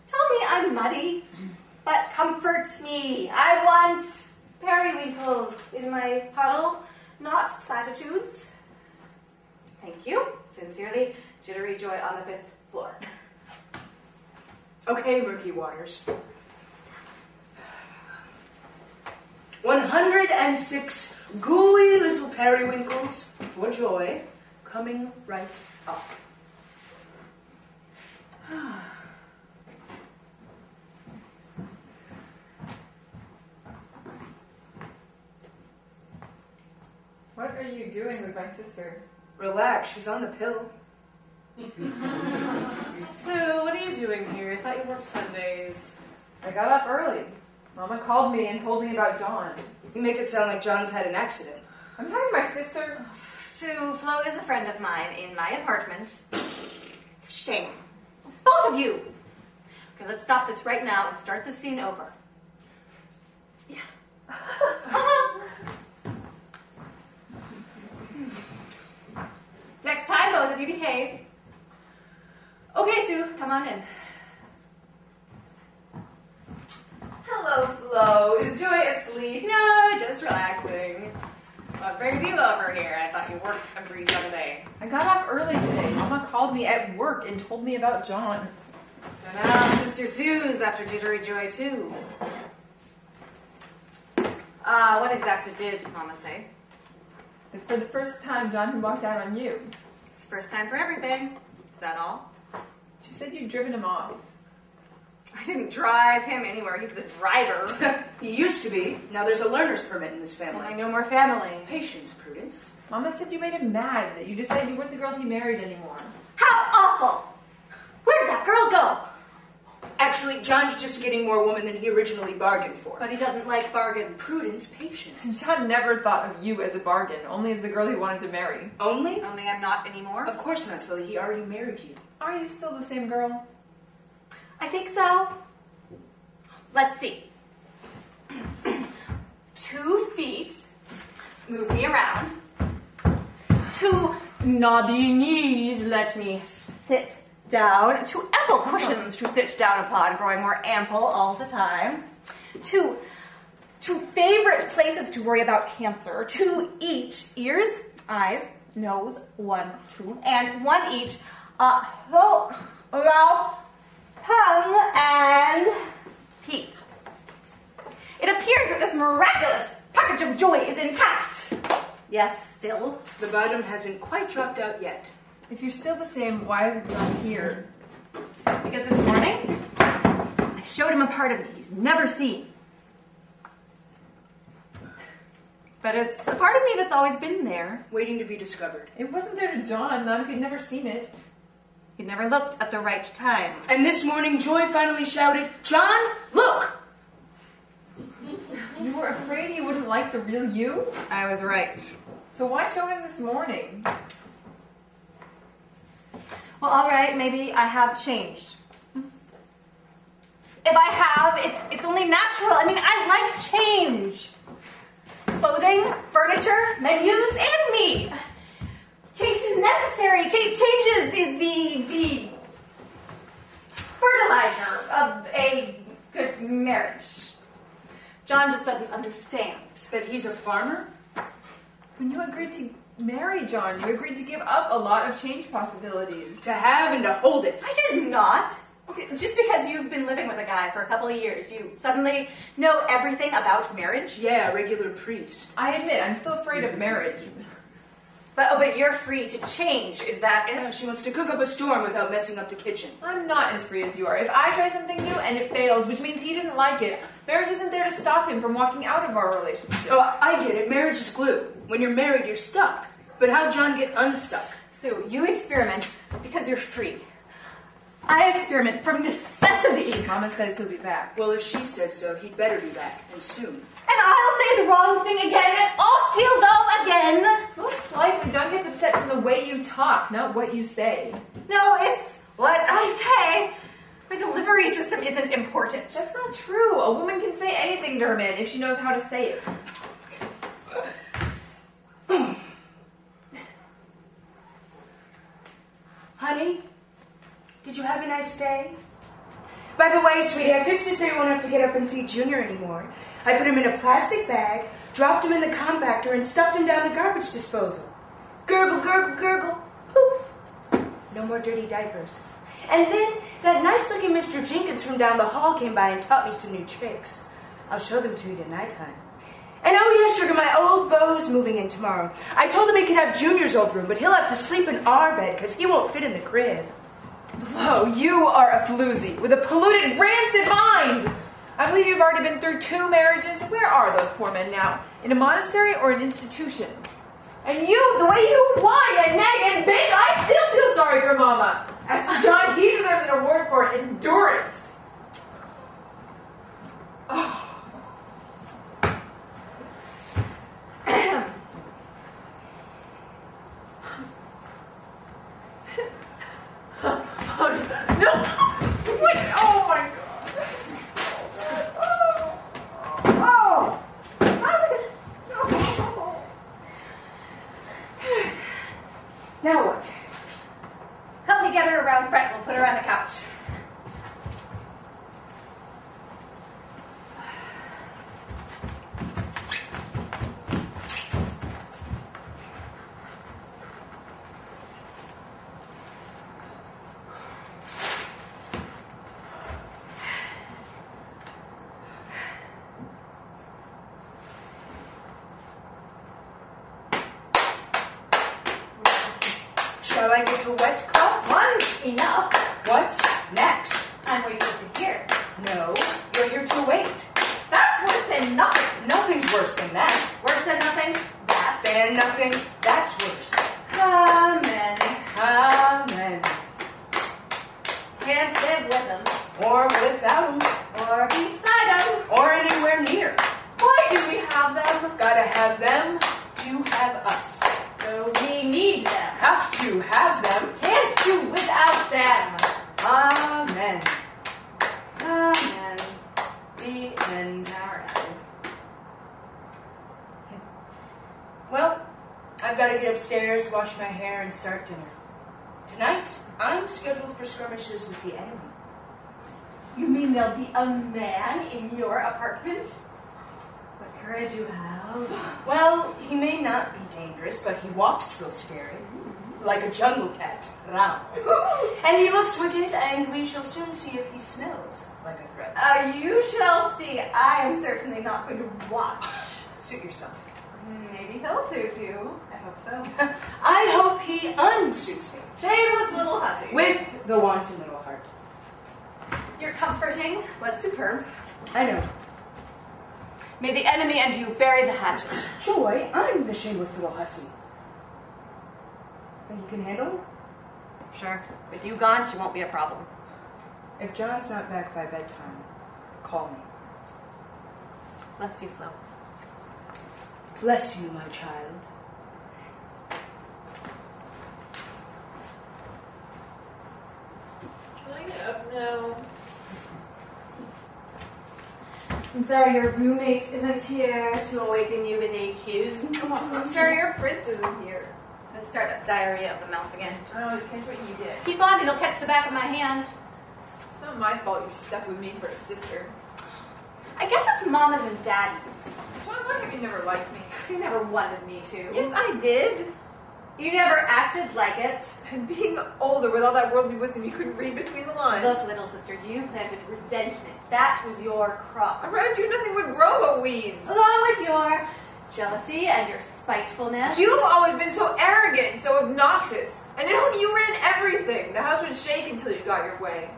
tell me I'm muddy, but comfort me. I want periwinkles in my puddle, not platitudes. Thank you. Sincerely, Jittery Joy on the 5th floor. Okay, Murky Waters. 106 gooey little periwinkles for Joy coming right up. What are you doing with my sister? Relax, she's on the pill. So, what are you doing here? I thought you worked Sundays. I got up early. Mama called me and told me about John. You make it sound like John's had an accident. I'm talking to my sister. Sue, Flo is a friend of mine in my apartment. Shame. Both of you! Okay, let's stop this right now and start the scene over. Yeah. Next time, both of you behave. Okay, Sue, come on in. you work every Sunday. I got off early today. Mama called me at work and told me about John. So now Sister Sue's after Jittery Joy too. What exactly did Mama say? That for the first time, John had walked out on you. It's the first time for everything. Is that all? She said you'd driven him off. I didn't drive him anywhere. He's the driver. He used to be. Now there's a learner's permit in this family. Well, I no more family. Patience, Prudence. Mama said you made him mad, that you decided you weren't the girl he married anymore. How awful! Where'd that girl go? Actually, John's just getting more woman than he originally bargained for. But he doesn't like bargain. Prudence, patience. John never thought of you as a bargain, only as the girl he wanted to marry. Only? Only I'm not anymore. Of course not, Sully. He already married you. Are you still the same girl? I think so. Let's see. 2 feet. Move me around. 2 knobby knees. Let me sit down. 2 ample cushions to sit down upon, growing more ample all the time. 2 favorite places to worry about cancer. 2 each. Ears, eyes, nose, 1, 2, and 1 each. Mouth, tongue, and teeth. It appears that this miraculous package of joy is intact. Yes, still. The bottom hasn't quite dropped out yet. If you're still the same, why isn't John here? Because this morning, I showed him a part of me he's never seen. But it's a part of me that's always been there. Waiting to be discovered. It wasn't there to John, not if he'd never seen it. He never looked at the right time. And this morning, Joy finally shouted, John, look! You were afraid he wouldn't like the real you? I was right. So why show him this morning? Well, all right, maybe I have changed. If I have, it's only natural. I mean, I like change. Clothing, furniture, menus, and me. Change is necessary. Change is the fertilizer of a good marriage. John just doesn't understand. That he's a farmer? When you agreed to marry John, you agreed to give up a lot of change possibilities. To have and to hold it. I did not. Just because you've been living with a guy for a couple of years, you suddenly know everything about marriage? Yeah, a regular priest. I admit, I'm still afraid of marriage. But you're free to change, is that Oh, it? she wants to cook up a storm without messing up the kitchen. I'm not as free as you are. If I try something new and it fails, which means he didn't like it, marriage isn't there to stop him from walking out of our relationship. Oh, I get it. Marriage is glue. When you're married, you're stuck. But how'd John get unstuck? So you experiment because you're free. I experiment from necessity. Mama says he'll be back. Well, if she says so, he'd better be back, and soon. And I'll say the wrong thing again, and off he'll go again. Most likely, John gets upset from the way you talk, not what you say. No, it's what I say. My delivery system isn't important. That's not true. A woman can say anything to her man if she knows how to say it. Honey, did you have a nice day? By the way, sweetie, I fixed it so you won't have to get up and feed Junior anymore. I put him in a plastic bag, dropped him in the compactor, and stuffed him down the garbage disposal. Gurgle, gurgle, gurgle, poof. No more dirty diapers. And then that nice-looking Mr. Jenkins from down the hall came by and taught me some new tricks. I'll show them to you tonight, hon. And oh yeah, sugar, my old beau's moving in tomorrow. I told him he could have Junior's old room, but he'll have to sleep in our bed because he won't fit in the crib. Whoa, you are a floozy with a polluted, rancid mind! I believe you've already been through 2 marriages. Where are those poor men now? In a monastery or an institution? And you, the way you whine and nag and bitch, I still feel sorry for Mama. As for John, he deserves an award for endurance. Oh. No! Wait! Oh my God! Oh! Now what? Help me get her around Fred. We'll put her on the couch. to wet cloth. One's enough. What's next? I'm waiting to hear. No, you're here to wait. That's worse than nothing. Nothing's worse than that. Worse than nothing? That's Than nothing, that's worse. Amen. Amen. Can't live with them. Or without 'em. Or beside them. Or anywhere near. Why do we have them? Gotta have them to have us. So we need them. Have to have them. Can't do without them. Amen. Amen. The end. Alright. Well, I've got to get upstairs, wash my hair, and start dinner. Tonight, I'm scheduled for skirmishes with the enemy. You mean there'll be a man in your apartment? What courage you have. Well, he may not be dangerous, but he walks real scary. Like a jungle cat. Round. And he looks wicked, and we shall soon see if he smells like a threat. You shall see. I am certainly not going to watch. Suit yourself. Maybe he'll suit you. I hope so. I hope he unsuits me. Shameless little hussy. With the wanton little heart. Your comforting was superb. I know. May the enemy and you bury the hatchet. Joy, I'm the shameless little hussy. Think you can handle him? Sure. With you gone, she won't be a problem. If John's not back by bedtime, call me. Bless you, Flo. Bless you, my child. Can I get up now? I'm sorry your roommate isn't here to awaken you with a kiss. I'm sorry your prince isn't here. Let's start that diarrhea of the mouth again. I always catch what you did. Keep on, it'll catch the back of my hand. It's not my fault you're stuck with me for a sister. I guess it's Mama's and Daddy's. John, why have you never liked me? You never wanted me to. Yes, I did. You never acted like it. And being older with all that worldly wisdom, you couldn't read between the lines. Look, little sister, you planted resentment. That was your crop. Around you, nothing would grow but weeds. Along with your jealousy and your spitefulness. You've always been so arrogant, so obnoxious. And at home, you ran everything. The house would shake until you got your way.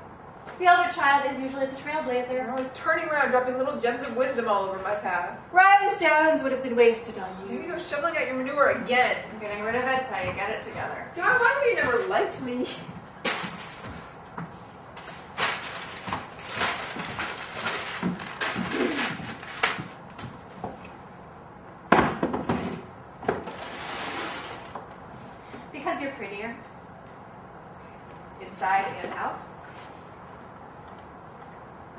The elder child is usually the You're trailblazer. always turning around, dropping little gems of wisdom all over my path. Rhinestones would have been wasted on Maybe you. you're shoveling out your manure again. Getting rid of it's how you get it together. John, why have you never liked me? Because you're prettier. Inside and out.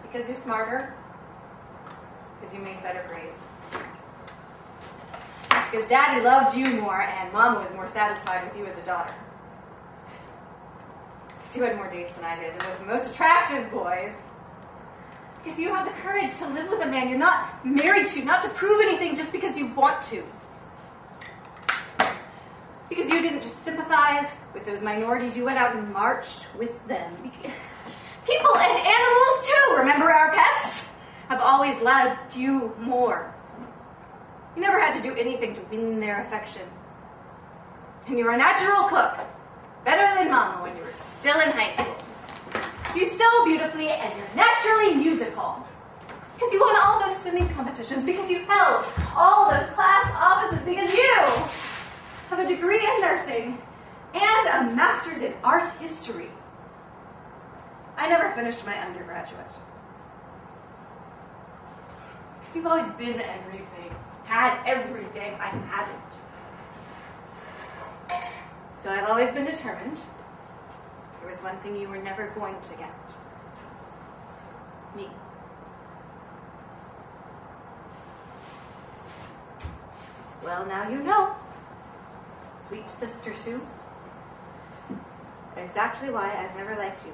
Because you're smarter. Because you made better grades. Because Daddy loved you more and Mama was more satisfied with you as a daughter. Because you had more dates than I did and with the most attractive boys. Because you have the courage to live with a man you're not married to, not to prove anything just because you want to. Because you didn't just sympathize with those minorities, you went out and marched with them. People and animals too, remember our pets, have always loved you more. You never had to do anything to win their affection. And you're a natural cook, better than Mama when you were still in high school. You sew beautifully and you're naturally musical. Because you won all those swimming competitions, because you held all those class offices, because you have a degree in nursing and a master's in art history. I never finished my undergraduate. Because you've always been everything, had everything I hadn't. So I've always been determined. There was one thing you were never going to get. Me. Well, now you know. Sweet Sister Sue. Exactly why I've never liked you.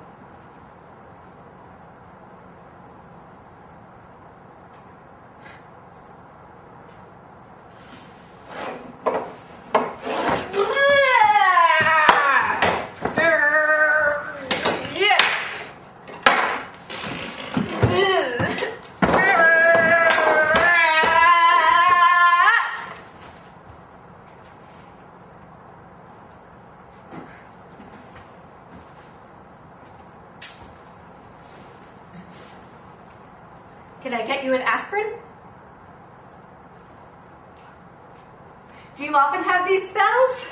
Can I get you an aspirin? Do you often have these spells?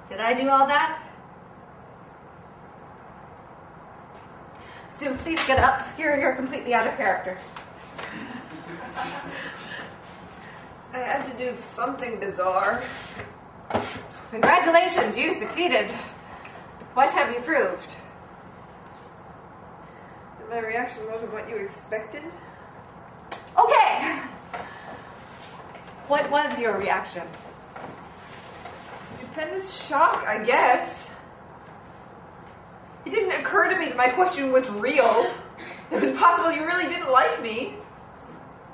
Did I do all that? Sue, please get up. You're completely out of character. I had to do something bizarre. Congratulations, you succeeded. What have you proved? That my reaction wasn't what you expected? Okay. What was your reaction? Stupendous shock, I guess. It didn't occur to me that my question was real. It was possible you really didn't like me.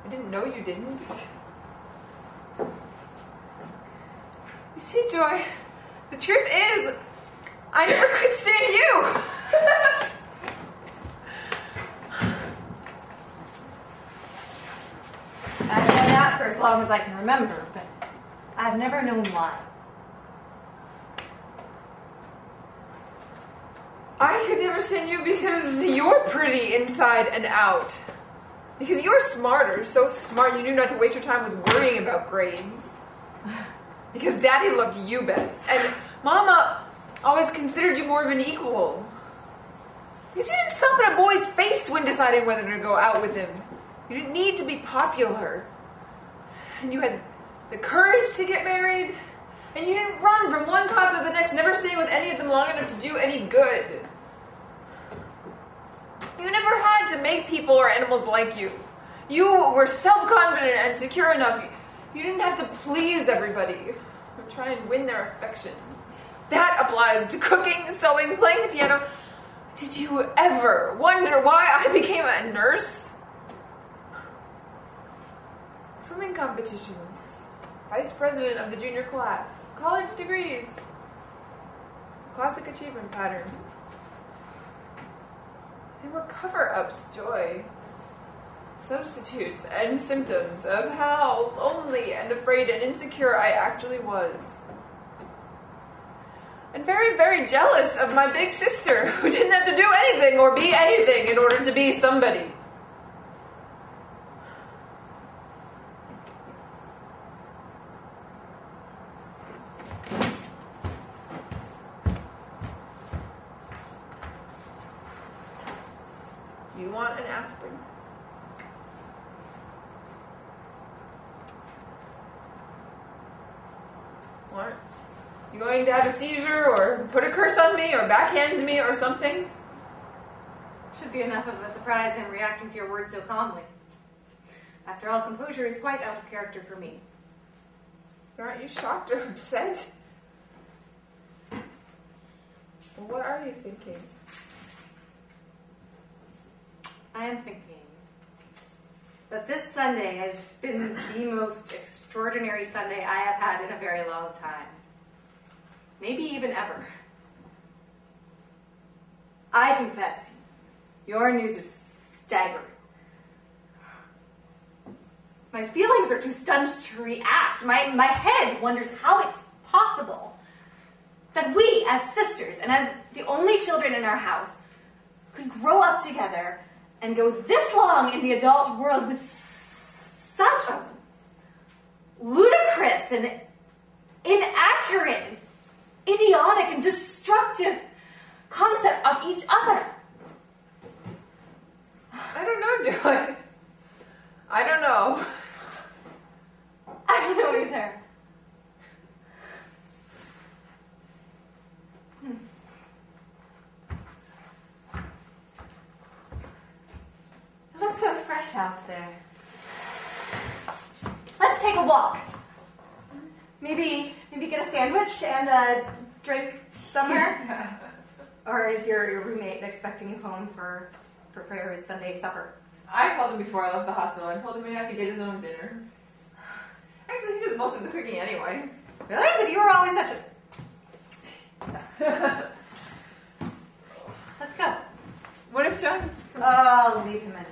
I didn't know you didn't. You see, Joy, the truth is, I never could stand you. I've known that for as long as I can remember, but I've never known why. I could never stand you because you're pretty inside and out. Because you're smarter, so smart you knew not to waste your time with worrying about grades. Because Daddy loved you best, and Mama always considered you more of an equal. Because you didn't stop at a boy's face when deciding whether to go out with him. You didn't need to be popular. And you had the courage to get married, and you didn't run from one cop to the next, never staying with any of them long enough to do any good. You never had to make people or animals like you. You were self-confident and secure enough. You didn't have to please everybody or try and win their affection. That applies to cooking, sewing, playing the piano. Did you ever wonder why I became a nurse? Swimming competitions, vice president of the junior class, college degrees, classic achievement pattern. They were cover-ups, Joy. Substitutes and symptoms of how lonely and afraid and insecure I actually was. And very, very jealous of my big sister, who didn't have to do anything or be anything in order to be somebody. Do you want an aspirin? What? You going to have a seizure or put a curse on me or backhand me or something? Should be enough of a surprise in reacting to your words so calmly. After all, composure is quite out of character for me. Aren't you shocked or upset? Well, what are you thinking? I am thinking that this Sunday has been the most extraordinary Sunday I have had in a very long time. Maybe even ever. I confess, your news is staggering. My feelings are too stunned to react. My head wonders how it's possible that we, as sisters and as the only children in our house, could grow up together and go this long in the adult world with such a ludicrous and inaccurate, and idiotic and destructive concept of each other. I don't know, Joy. I don't know. I don't know either. It looks so fresh out there. Let's take a walk. Maybe get a sandwich and a drink somewhere. Or is your roommate expecting you home for his Sunday supper? I called him before I left the hospital. I told him he'd have to get his own dinner. Actually, he does most of the cooking anyway. Really? But you were always such a... Let's go. What if John? I'll leave him a note.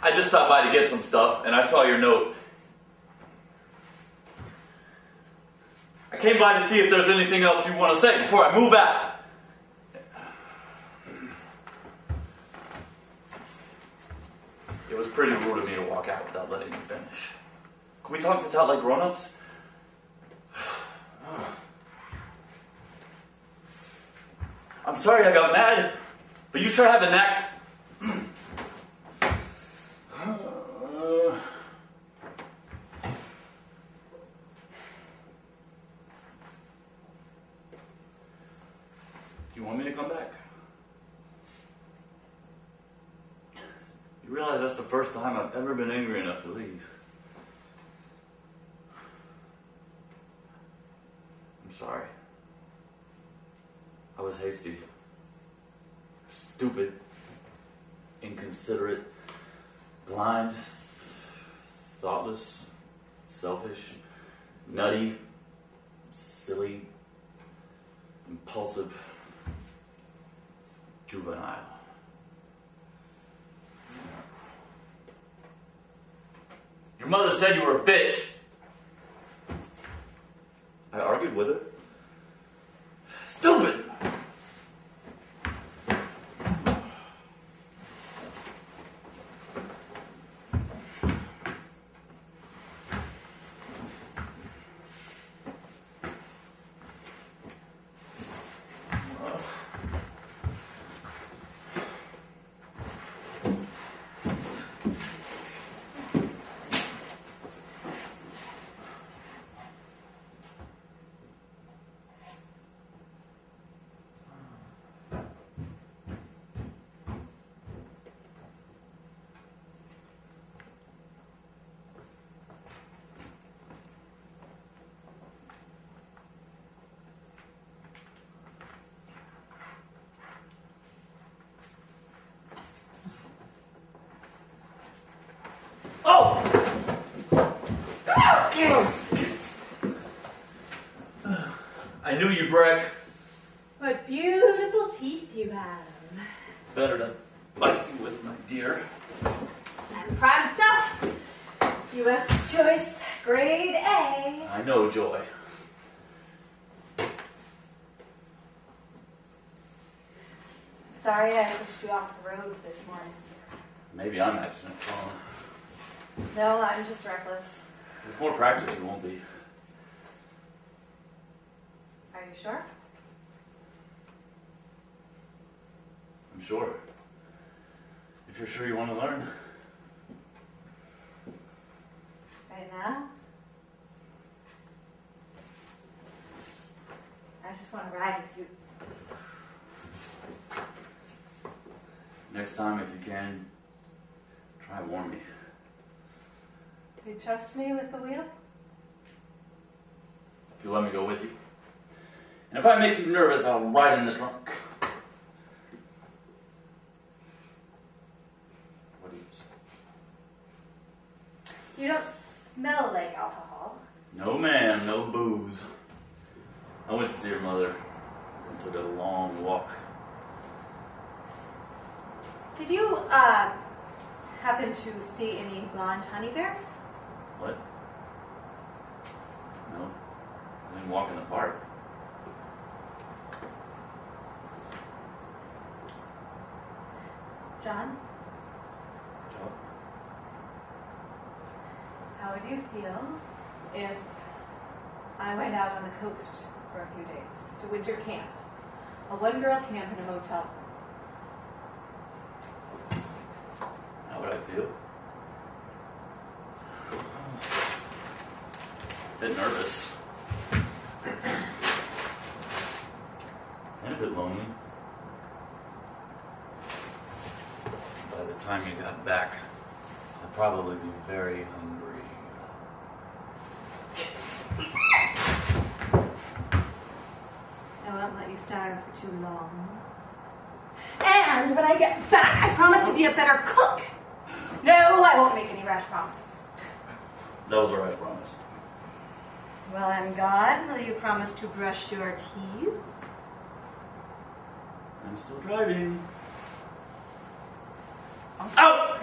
I just stopped by to get some stuff, and I saw your note. I came by to see if there's anything else you want to say before I move out. It was pretty rude of me to walk out without letting you finish. Can we talk this out like grown-ups? I'm sorry I got mad, but you sure have a knack. Do you want me to come back? You realize that's the first time I've ever been angry enough to leave. I'm sorry. I was hasty, stupid, inconsiderate, blind, thoughtless, selfish, nutty, silly, impulsive, juvenile. Your mother said you were a bitch. I argued with her. Stupid! I knew you'd break. What beautiful teeth you have. Better to bite you with, my dear. And prime stuff. U.S. choice, grade A. I know, Joy. Sorry I pushed you off the road this morning. Maybe I'm accident prone. No, I'm just reckless. With more practice, it won't be. Are you sure? I'm sure. If you're sure you want to learn. Right now? I just want to ride with you. Next time, if you can, try warn me. Do you trust me with the wheel? If you let me go with you. And if I make you nervous, I'll ride in the trunk. What do you say? You don't smell like alcohol. No, ma'am, no booze. I went to see your mother and took a long walk. Did you, happen to see any blonde honey bears? What? No. I didn't walk in the park. John, Joe? how would you feel if I went out on the coast for a few days to winter camp? A one-girl camp in a motel. How would I feel? A bit nervous. And a bit lonely. By the time you got back, I'd probably be very hungry. I won't let you starve for too long. And when I get back, I promise to be a better cook. No, I won't make any rash promises. Those are I promise. Well, I'm gone. Will you promise to brush your teeth? I'm still driving. Out!